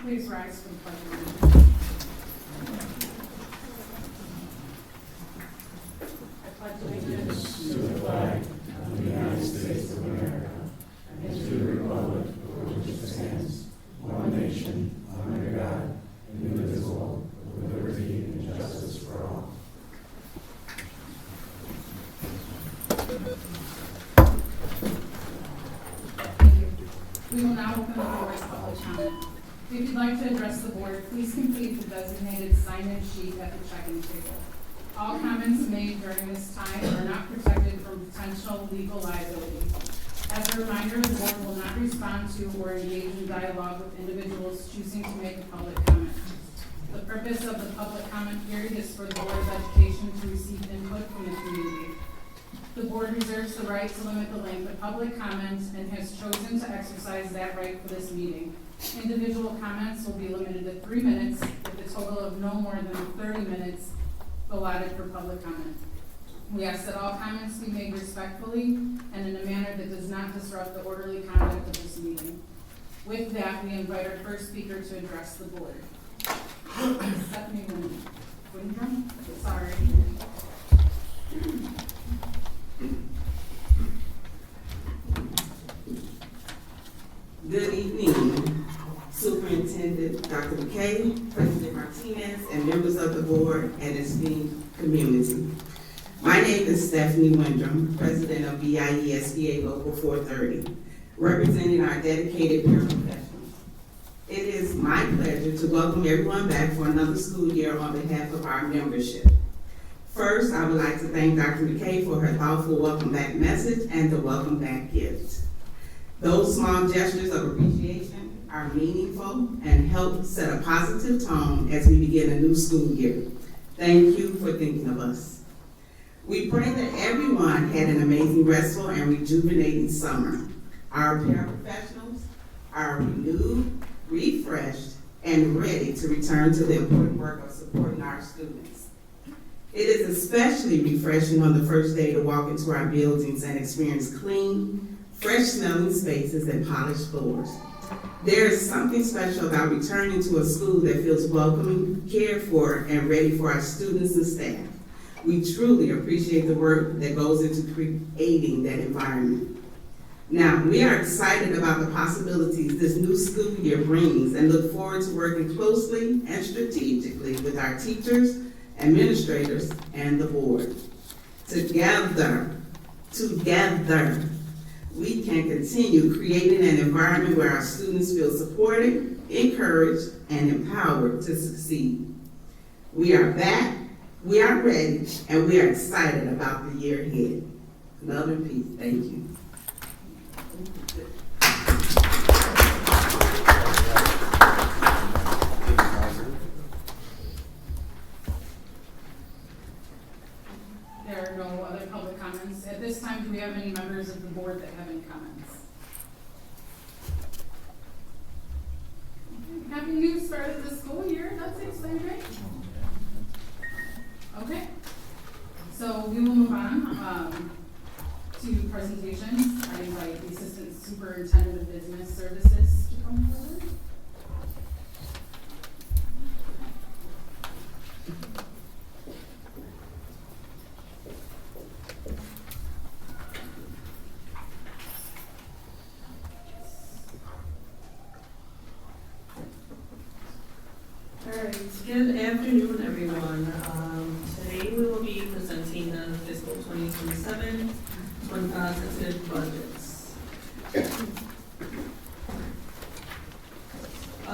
please rise for the pledge of allegiance? I pledge allegiance To the flag of the United States of America and to the republic for which it stands, one nation, under God, indivisible, with liberty and justice for all. Thank you. We will now open the floor to public comment. If you'd like to address the board, please complete the designated signage sheet at the check-in table. All comments made during this time are not protected from potential legal liability. As a reminder, the board will not respond to or engage in dialogue with individuals choosing to make a public comment. The purpose of the public comment period is for the Board of Education to receive input from the community. The board reserves the right to limit the length of public comments and has chosen to exercise that right for this meeting. Individual comments will be limited to 3 minutes with a total of no more than 30 minutes allotted for public comment. We ask that all comments be made respectfully and in a manner that does not disrupt the orderly conduct of this meeting. With that, we invite our first speaker to address the board. Stephanie Windrum, sorry. Good evening, Superintendent Dr. McKay, President Martinez, and members of the board and esteemed community. My name is Stephanie Windrum, President of BIESBA Local 430, representing our dedicated paraprofessionals. It is my pleasure to welcome everyone back for another school year on behalf of our membership. First, I would like to thank Dr. McKay for her thoughtful welcome back message and the welcome back gift. Those small gestures of appreciation are meaningful and help set a positive tone as we begin a new school year. Thank you for thinking of us. We pray that everyone had an amazing, restful, and rejuvenating summer. Our paraprofessionals are renewed, refreshed, and ready to return to the important work of supporting our students. It is especially refreshing on the first day to walk into our buildings and experience clean, fresh-smelling spaces and polished floors. There is something special about returning to a school that feels welcoming, cared for, and ready for our students and staff. We truly appreciate the work that goes into creating that environment. Now, we are excited about the possibilities this new school year brings and look forward to working closely and strategically with our teachers, administrators, and the board. Together, we can continue creating an environment where our students feel supported, encouraged, and empowered to succeed. We are back, we are ready, and we are excited about the year ahead. Love and peace. Thank you. There are no other public comments. At this time, do we have any members of the board that have any comments? Okay. Happy new start of the school year. That's exciting. Okay. So we will move on to presentations. I invite the Assistant Superintendent of Business Services to come forward. Alright, good afternoon, everyone. Today we will be presenting the fiscal 2027 tentative budgets.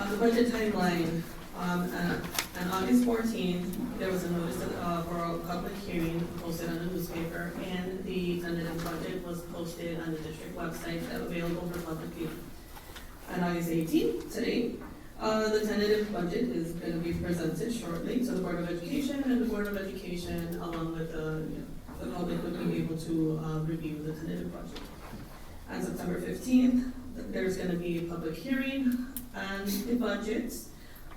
The budget timeline, on August 14th, there was a notice for a public hearing posted on the newspaper, and the tentative budget was posted on the district website that available for public viewing. On August 18th, today, the tentative budget is going to be presented shortly to the Board of Education, and the Board of Education, along with the public, will be able to review the tentative budget. On September 15th, there's going to be a public hearing on the budget,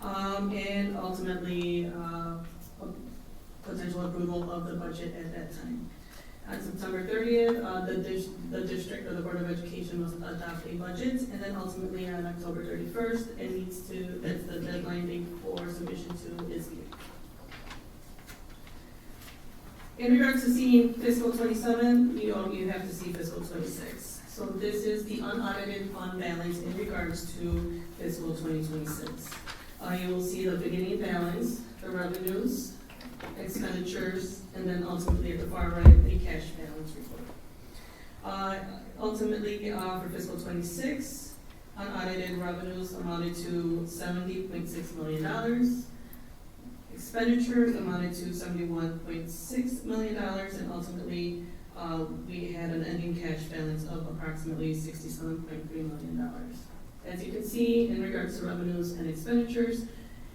and ultimately potential approval of the budget at that time. On September 30th, the district or the Board of Education must adopt a budget, and then ultimately on October 31st, that's the deadline date for submission to ISBE. In regards to seeing fiscal 27, you have to see fiscal 26. So this is the unaudited fund balance in regards to fiscal 2026. You will see the beginning balance, the revenues, expenditures, and then ultimately at the far right, the cash balance report. Ultimately, for fiscal 26, unaudited revenues amounted to $70.6 million. Expenditures amounted to $71.6 million, and ultimately, we had an ending cash balance of approximately $67.3 million. As you can see, in regards to revenues and expenditures,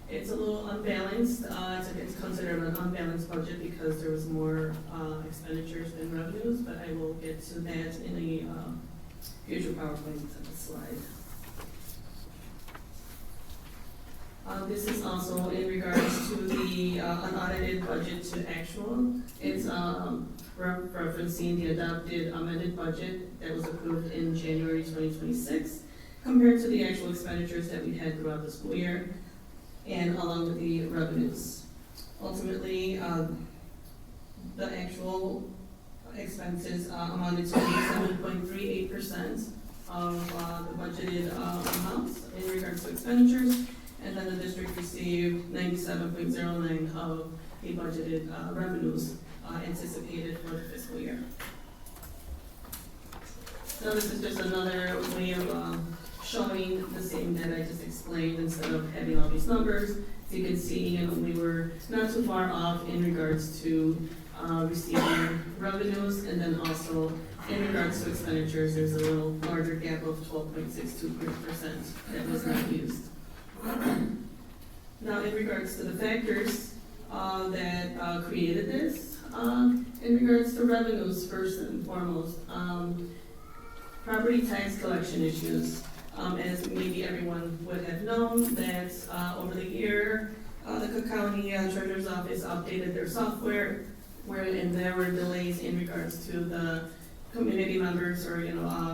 it's a little unbalanced. It's considered an unbalanced budget because there was more expenditures than revenues, but I will get to that in a future PowerPoint slide. This is also in regards to the unaudited budget to actual. It's referencing the adopted amended budget that was approved in January 2026 compared to the actual expenditures that we had throughout the school year, and along with the revenues. Ultimately, the actual expenses amounted to 87.38% of the budgeted amounts in regards to expenditures, and then the district received 97.09% of the budgeted revenues anticipated for the fiscal year. So this is just another way of showing the same that I just explained instead of having all these numbers. As you can see, we were not too far off in regards to receiving revenues, and then also in regards to expenditures, there's a little larger gap of 12.62% that was not used. Now, in regards to the factors that created this, in regards to revenues, first and foremost, property tax collection issues. As maybe everyone would have known, that over the year, the Cook County Treasurer's Office updated their software, and there were delays in regards to the community members or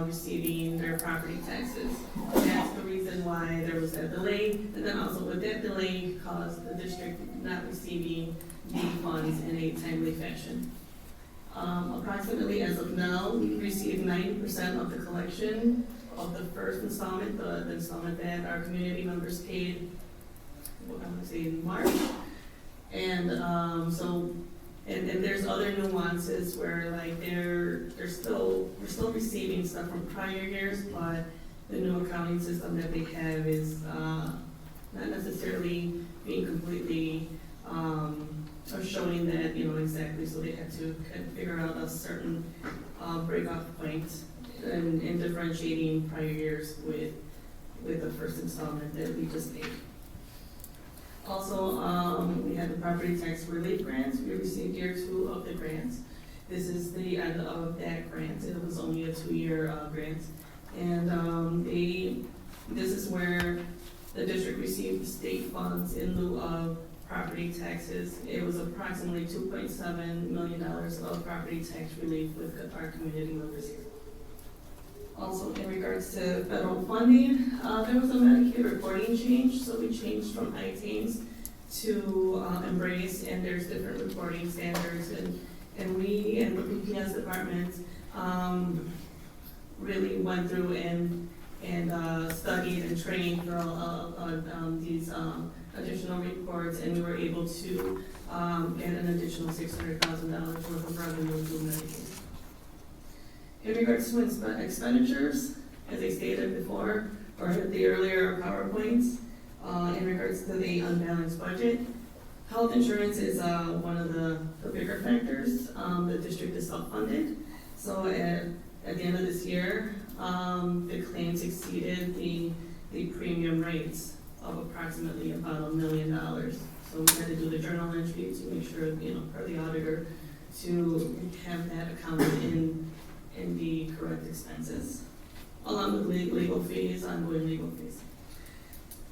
receiving their property taxes. That's the reason why there was that delay, and then also with that delay caused the district not receiving the funds in a timely fashion. Approximately as of now, we received 90% of the collection of the first installment, the installment that our community members paid, I want to say in March. And and there's other nuances where like we're still receiving stuff from prior years, but the new accounting system that they have is not necessarily being completely or showing that exactly. So they had to kind of figure out a certain break-off point and differentiating prior years with the first installment that we just paid. Also, we had the property tax relief grants. We received year 2 of the grants. This is the end of that grant. It was only a 2-year grant. And this is where the district received state funds in lieu of property taxes. It was approximately $2.7 million of property tax relief with our community members here. Also, in regards to federal funding, there was a Medicaid reporting change, so we changed from ITAMES to Embrace, and there's different reporting standards, and we and the PPS department really went through and studied and trained for these additional reports, and we were able to get an additional $600,000 worth of revenue through Medicaid. In regards to expenditures, as I stated before, or in the earlier PowerPoints, in regards to the unbalanced budget, health insurance is one of the bigger factors. The district is self-funded, so at the end of this year, the claims exceeded the premium rates of approximately about $1 million. So we had to do the journal entry to make sure, per the auditor, to have that accounted in the correct expenses, along with legal fees, ongoing legal fees.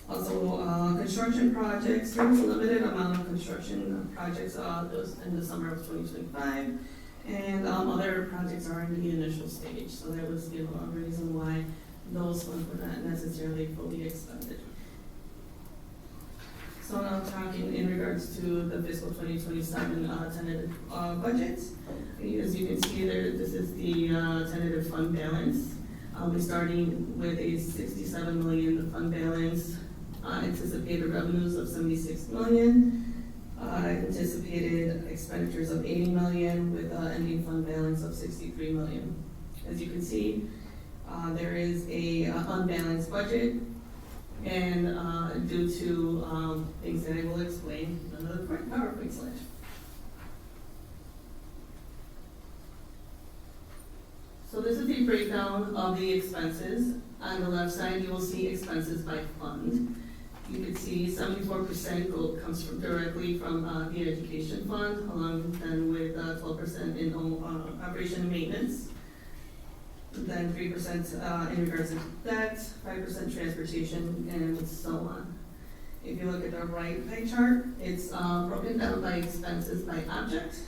Also, construction projects. There was a limited amount of construction projects in the summer of 2025, And other projects are in the initial stage, so that was, a reason why those funds were not necessarily fully expended. So now talking in regards to the fiscal 2027 tentative budget. As you can see there, this is the tentative fund balance. We're starting with a 67 million fund balance, anticipated revenues of 76 million, anticipated expenditures of 80 million with an ending fund balance of 63 million. As you can see, there is a unbalanced budget, and due to things that I will explain in another PowerPoint slide. So this is the breakdown of the expenses. On the left side, you will see expenses by fund. You can see 74% comes directly from the education fund, along then with 12% in operation and maintenance. Then 3% in regards to debt, 5% transportation, and so on. If you look at the right pie chart, it's broken down by expenses by object.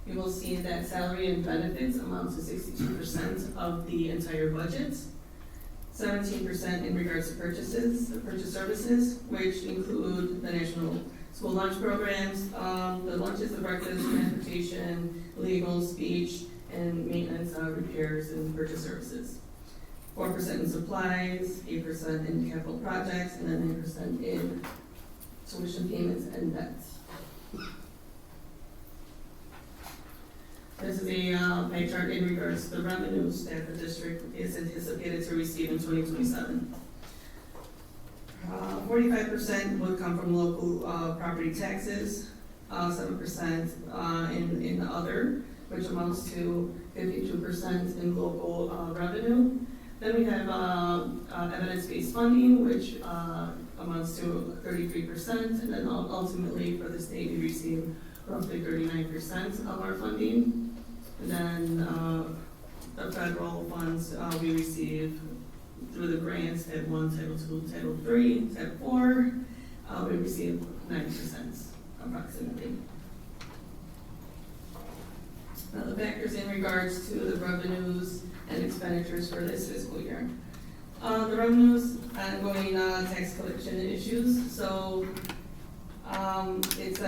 You will see that salary and benefits amount to 62% of the entire budget. 17% in regards to purchase services, which include the national school lunch programs, the lunches, the breakfast, transportation, legal, speech, and maintenance, repairs, and purchase services. 4% in supplies, 8% in capital projects, and then 9% in tuition payments and debts. This is a pie chart in regards to the revenues that the district is anticipated to receive in 2027. 45% would come from local property taxes, 7% in other, which amounts to 52% in local revenue. Then we have evidence-based funding, which amounts to 33%, and then ultimately for the state we receive roughly 39% of our funding. And then the federal funds we receive through the grants, Title 1, Title 2, Title 3, Title 4, we receive 9% approximately. Now the factors in regards to the revenues and expenditures for this fiscal year. The revenues, ongoing tax collection issues. So it's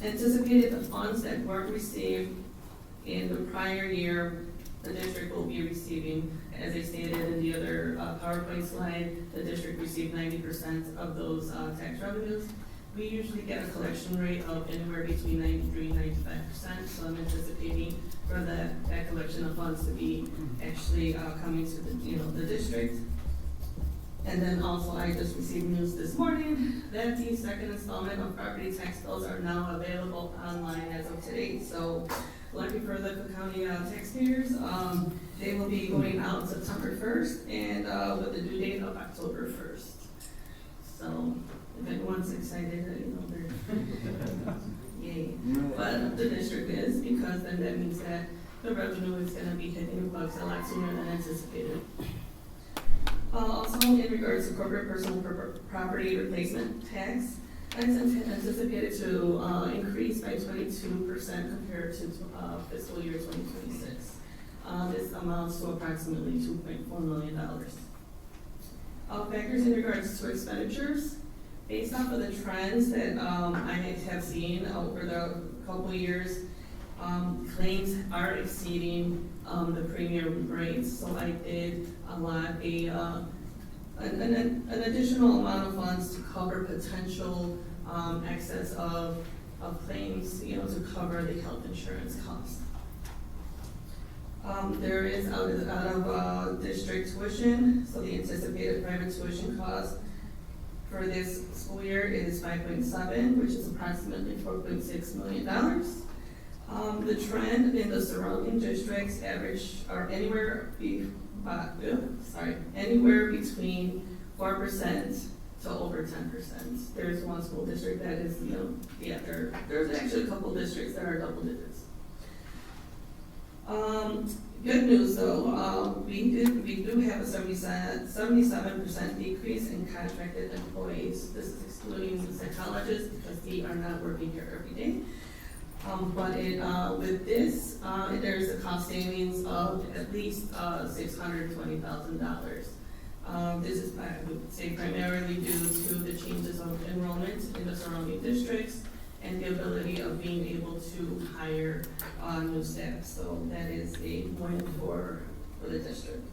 anticipated the funds that weren't received in the prior year, the district will be receiving. As I stated in the other PowerPoint slide, the district received 90% of those tax revenues. We usually get a collection rate of anywhere between 93 and 95%, so I'm anticipating for that collection of funds to be actually coming to the district. And then also, I just received news this morning that the second installment of property tax bills are now available online as of today. So, lucky for the Cook County taxpayers, they will be going out September 1st and with the due date of October 1st. So, if anyone's excited, they're yay. But the district is, because then that means that the revenue is going to be hitting the bucks a lot sooner than anticipated. Also, in regards to corporate personal property replacement tax, it's anticipated to increase by 22% compared to fiscal year 2026. This amounts to approximately $2.4 million. Factors in regards to expenditures, based off of the trends that I have seen over the couple of years, claims are exceeding the premium rates. So I did allot an additional amount of funds to cover potential excess of claims, to cover the health insurance costs. There is out of district tuition, so the anticipated private tuition cost for this school year is 5.7, which is approximately $4.6 million. The trend in the surrounding districts are anywhere between 4% to over 10%. There's one school district that is, there's actually a couple districts that are double digits. Good news though, we do have a 77% decrease in contracted employees. This is excluding psychologists because they are not working here every day. But with this, there's a cost savings of at least $620,000. This is, I would say, primarily due to the changes of enrollment in the surrounding districts and the ability of being able to hire new staff. So that is a win for the district.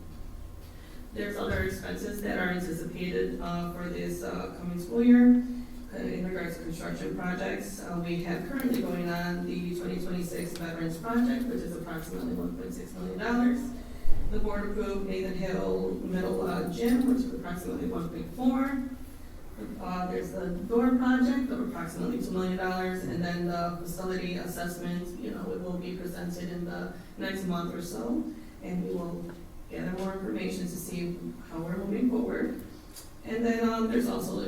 There's other expenses that are anticipated for this coming school year. In regards to construction projects, we have currently going on the 2026 Veterans Project, which is approximately $1.6 million. The board approved Nathan Hill Middle Gym, which is approximately $1.4 million. There's the door project of approximately $2 million, and then the facility assessment, it will be presented in the next month or so, and we will gather more information to see how we're moving forward. And then there's also,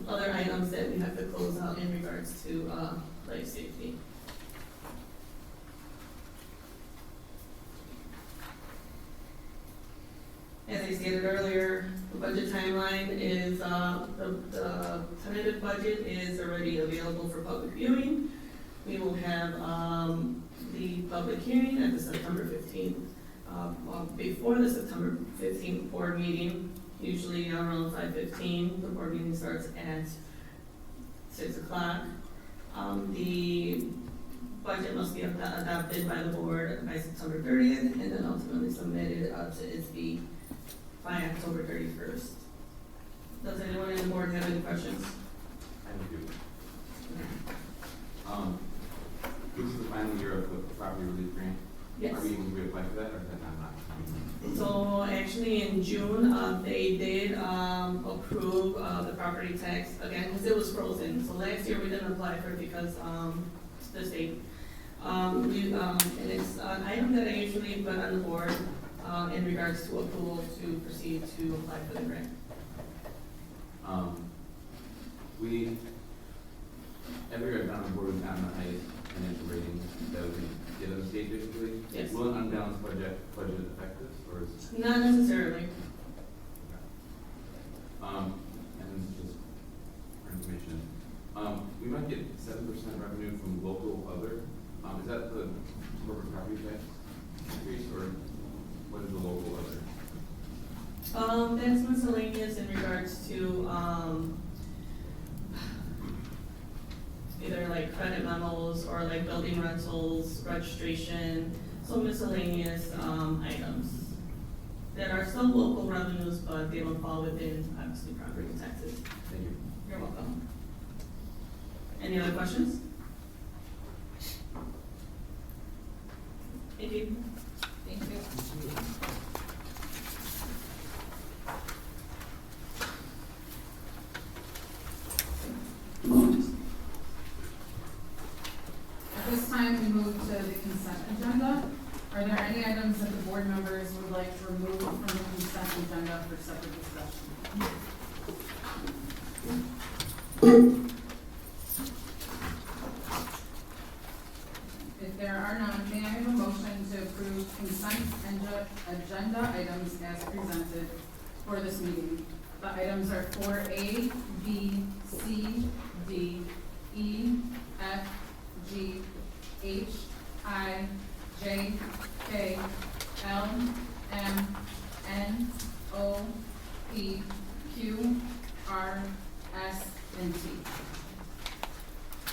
other items that we have to close out in regards to life safety. As I stated earlier, the budget timeline is, the tentative budget is already available for public viewing. We will have the public hearing at the September 15th, before the September 15th board meeting. Usually around 5:15, the board meeting starts at 6 o'clock. The budget must be adopted by the board by September 30th, and then ultimately submitted to ISB by October 31st. Does anyone on the board have any questions? I do. This is the final year of the property relief grant. Yes. Are we able to reapply for that, or is that not? So actually in June, they did approve the property tax again, because it was frozen. So last year we didn't apply for it because the state. And it's an item that I usually put on the board in regards to approval to proceed to apply for the grant. Every year down the board, we've gotten the highest financial rating that we can get in the state, basically. Yes. Will an unbalanced budget affect this, or is? Not necessarily. And just for information, we might get 7% revenue from local other. Is that the corporate property tax increase, or what is the local other? That's miscellaneous in regards to either like credit memos or like building rentals, registration, so miscellaneous items that are still local revenues, but they don't fall within, obviously, property taxes. Thank you. You're welcome. Any other questions? Thank you. Thank you. At this time, we move to the consent agenda. Are there any items that the board members would like to remove from the consent agenda for separate discussion? If there are none, may I have a motion to approve consent agenda items as presented for this meeting? The items are 4A, B, C, D, E, F, G, H, I, J, K, L, M, N, O, P, Q, R, S, and T.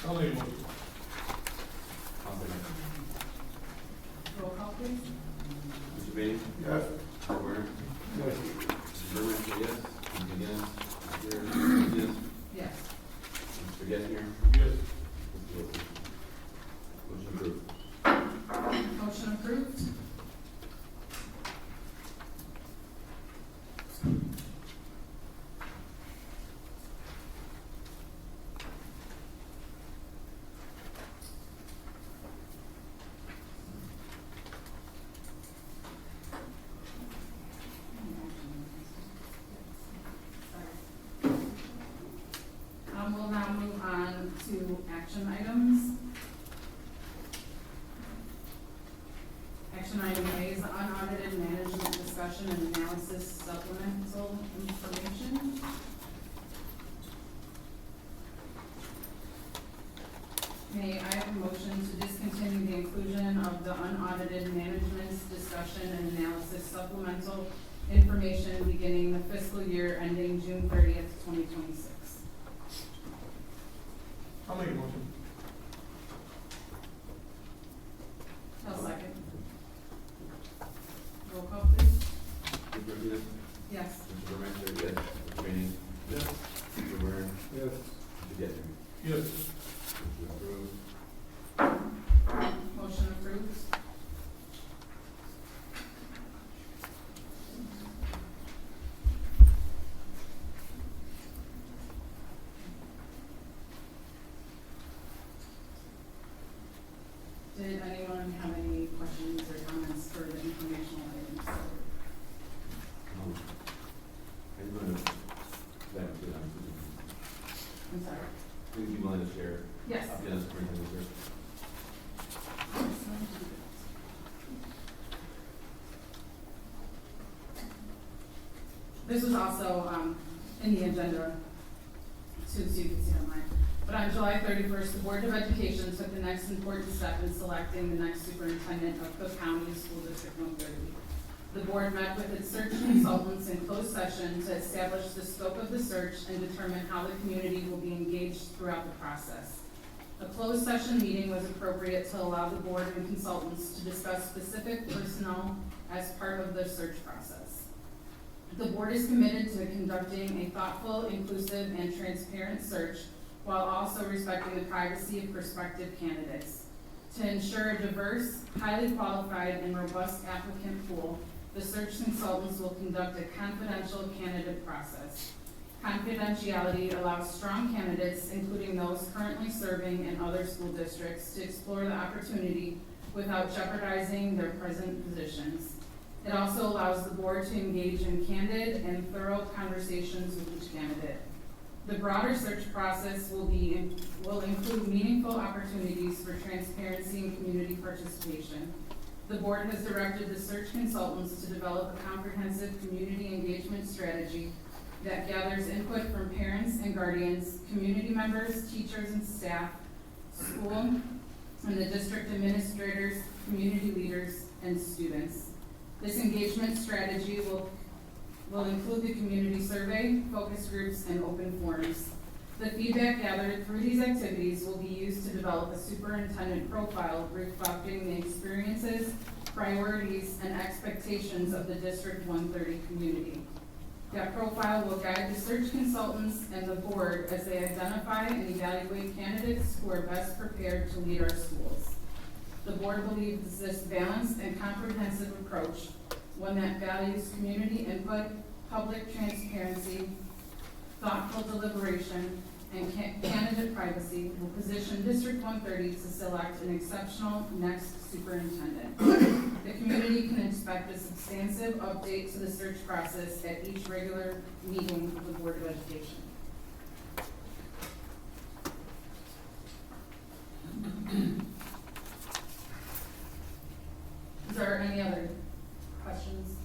I'll second. Roll call, please. Mr. Bailey? Yes. Mr. Warner? Yes. Mr. Berman, say yes. Mr. McGinnis? Yes. Yes. Mr. Geithner? Yes. Mr. Wilson? Motion approved. Motion approved. We'll now move on to action items. Action item A is the unaudited management discussion and analysis supplemental information. May I have a motion to discontinue supplemental information beginning the fiscal year ending June 30th, 2026. I'll make a motion. I'll second. Roll call, please. Mr. Martinez? Yes. Mr. Burmeister? Yes. Mr. Training? Yes. Mr. Warren? Yes. Mr. Gettner? Yes. Motion approved. Motion approved. Did anyone have any questions or comments for the informational items? I'm going to, that, I'm sorry. would you be willing to share? Yes. Update on the superintendent's search? This was also in the agenda, so you can see online. But on July 31st, the Board of Education took the next important step in selecting the next superintendent of Cook County School District 130. The board met with its search consultants in closed session to establish the scope of the search and determine how the community will be engaged throughout the process. A closed session meeting was appropriate to allow the board and consultants to discuss specific personnel as part of the search process. The board is committed to conducting a thoughtful, inclusive, and transparent search while also respecting the privacy of prospective candidates. To ensure a diverse, highly qualified, and robust applicant pool, the search consultants will conduct a confidential candidate process. Confidentiality allows strong candidates, including those currently serving in other school districts, to explore the opportunity without jeopardizing their present positions. It also allows the board to engage in candid and thorough conversations with each candidate. The broader search process will include meaningful opportunities for transparency and community participation. The board has directed the search consultants to develop a comprehensive community engagement strategy that gathers input from parents and guardians, community members, teachers and staff, school, and the district administrators, community leaders, and students. This engagement strategy will include the community survey, focus groups, and open forums. The feedback gathered through these activities will be used to develop a superintendent profile reflecting the experiences, priorities, and expectations of the District 130 community. That profile will guide the search consultants and the board as they identify and evaluate candidates who are best prepared to lead our schools. The board believes this balanced and comprehensive approach, one that values community input, public transparency, thoughtful deliberation, and candidate privacy, will position District 130 to select an exceptional next superintendent. The community can expect a substantive update to the search process at each regular meeting of the Board of Education. Is there any other questions?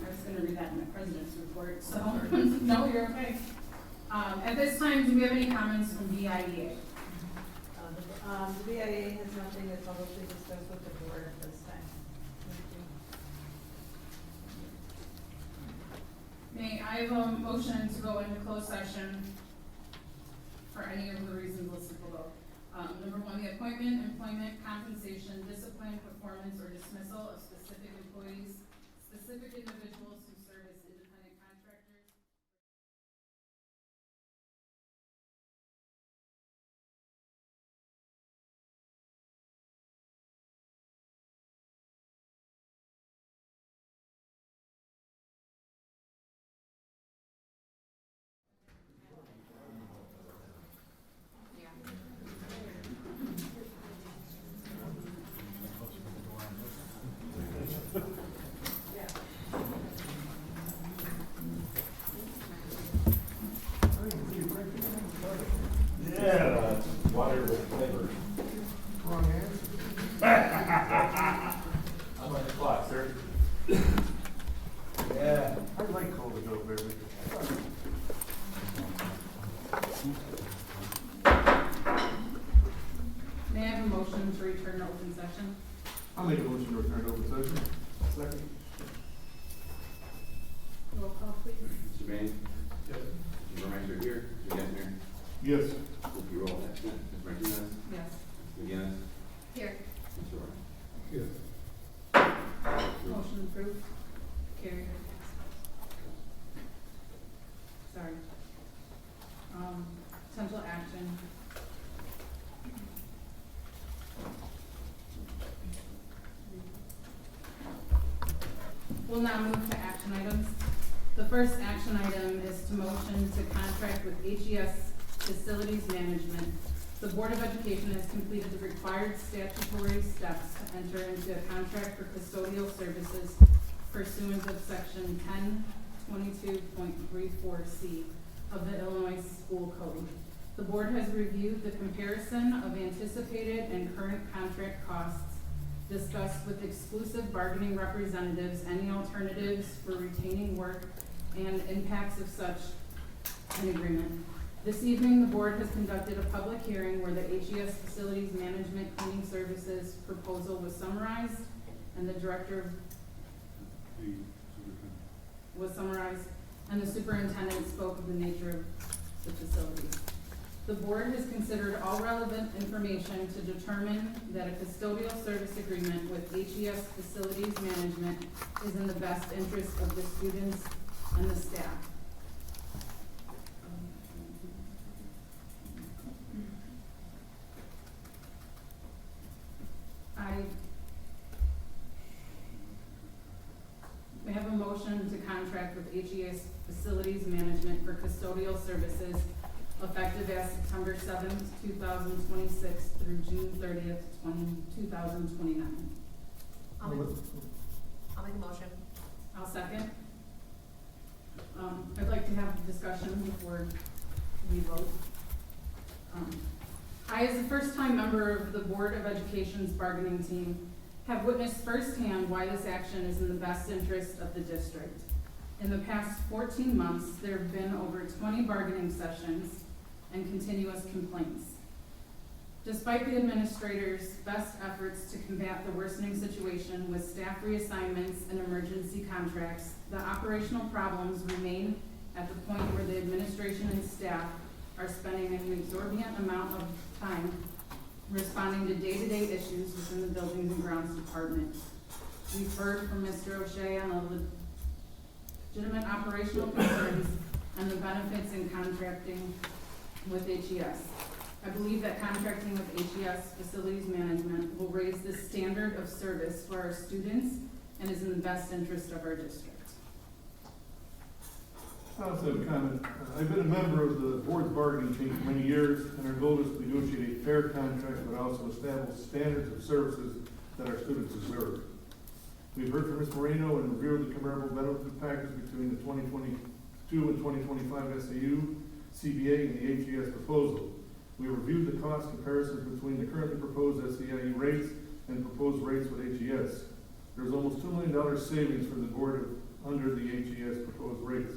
I was going to read that in the president's report, so no, you're okay. At this time, do we have any comments from BIEA? The BIA has nothing to publicly discuss with the board at this time. Thank you. May I have a motion to go into closed session for any of the reasons listed below? Number one, the appointment, employment, compensation, discipline, performance, or dismissal of specific employees, specific individuals who serve as independent contractors. Yeah, water with flavor. Wrong answer. I'm on the clock, sir. Yeah, I like cold adult beverage. May I have a motion to return to open session? I'll make a motion to return to open session. Second. Manning? Yes. Mr. Burmeister here, Mr. Gaspar? Yes. Mr. Roll, absent, Ms. Martinez? Yes. Ms. McGinnis? Here. Mr. Warren? Yes. Motion approved. Carried. Sorry. Potential action. We'll now move to action items. The first action item is to motion to contract with HES Facilities Management. The Board of Education has completed the required statutory steps to enter into a contract for custodial services pursuant of section 1022.34C of the Illinois School Code. The board has reviewed the comparison of anticipated and current contract costs, discussed with exclusive bargaining representatives any alternatives for retaining work and impacts of such an agreement. This evening, the board has conducted a public hearing where the HES Facilities Management Cleaning Services proposal was summarized, and the director was summarized, and the superintendent spoke of the nature of the facilities. The board has considered all relevant information to determine that a custodial service agreement with HES Facilities Management is in the best interest of the students and the staff. We have a motion to contract with HES Facilities Management for custodial services effective as September 7th, 2026 through June 30th, 2029. I'll make a motion. I'll second. I'd like to have a discussion before we vote. I, as a first-time member of the Board of Education's bargaining team, have witnessed firsthand why this action is in the best interest of the district. In the past 14 months, there have been over 20 bargaining sessions and continuous complaints. Despite the administrator's best efforts to combat the worsening situation with staff reassignments and emergency contracts, the operational problems remain at the point where the administration and staff are spending an exorbitant amount of time responding to day-to-day issues within the Buildings and Grounds Department. We've heard from Mr. O'Shea on the legitimate operational concerns and the benefits in contracting with HES. I believe that contracting with HES Facilities Management will raise the standard of service for our students and is in the best interest of our district. I'll also have a comment. I've been a member of the board's bargaining team for many years, and our goal is to negotiate a fair contract, but also establish standards of services that our students deserve. We've heard from Ms. Moreno and reviewed the comparable benefit package between the 2022 and 2025 SAU, CBA, and the HES proposal. We reviewed the cost comparisons between the currently proposed SEIU rates and proposed rates with HES. There's almost $2 million savings for the board under the HES proposed rates.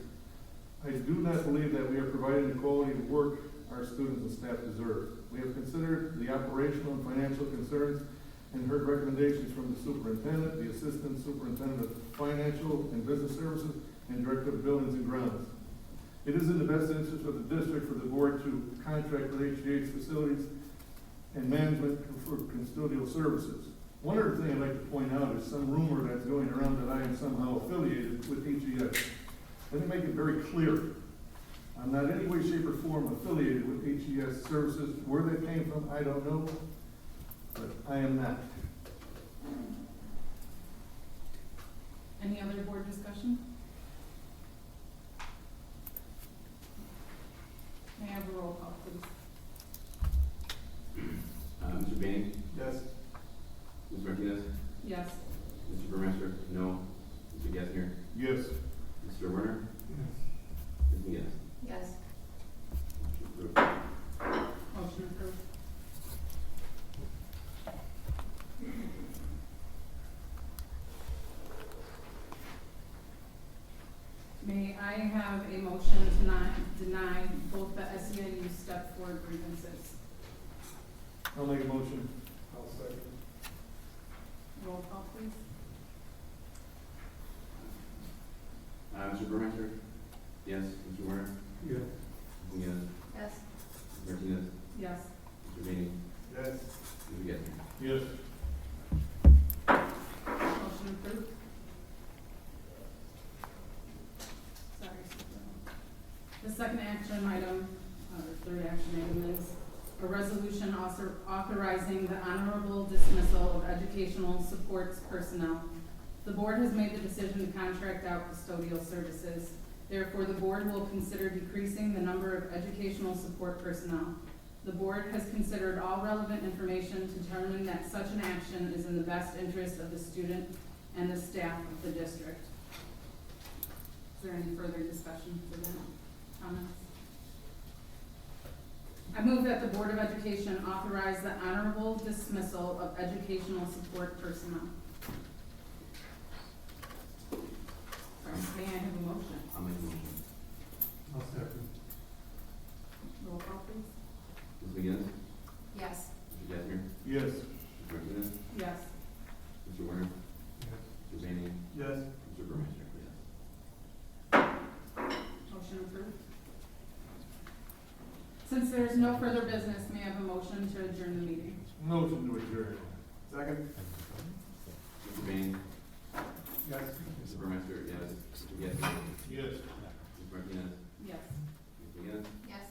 I do not believe that we are providing the quality of work our students and staff deserve. We have considered the operational and financial concerns and heard recommendations from the superintendent, the assistant superintendent of financial and business services, and director of buildings and grounds. It is in the best interest of the district for the board to contract with HES Facilities and Management for custodial services. One other thing I'd like to point out is some rumor that's going around that I am somehow affiliated with HES. Let me make it very clear. I'm not in any way, shape, or form affiliated with HES services. Where that came from, I don't know, but I am not. Any other board discussion? May I have a roll call, please? Mr. Banning? Yes. Ms. Martinez? Yes. Mr. Burmeister? No. Mr. Gaspar? Yes. Mr. Werner? Ms. McGinnis? Yes. Approved. Motion approved. May I have a motion to not deny both the SEIU step 4 grievances? I'll make a motion. I'll second. Roll call, please. Mr. Burmeister? Yes. Mr. Warner? Yes. Ms. McGinnis? Yes. Ms. Martinez? Yes. Mr. Beatty? Yes. Mr. Getzner? Yes. Motion approved. Sorry. The second action item, or third action item is a resolution authorizing the honorable dismissal of educational supports personnel. The board has made the decision to contract out custodial services. Therefore, the board will consider decreasing the number of educational support personnel. The board has considered all relevant information to determine that such an action is in the best interest of the student and the staff of the district. Is there any further discussion for that? Comments? I move that the Board of Education authorize the honorable dismissal of educational support personnel. Sorry, may I have a motion? I'll make the motion. I'll second. Roll call, please. Ms. McGinnis? Yes. Mr. Getzner? Yes. Ms. Martinez? Yes. Mr. Warner? Yes. Mr. Beatty? Yes. Mr. Burmeister? Yes. Motion approved. Since there is no further business, may I have a motion to adjourn the meeting? Motion to adjourn. Second. Mr. Beatty? Yes. Mr. Burmeister? Yes. Mr. Getzner? Yes. Ms. Martinez? Yes. Ms. McGinnis? Yes.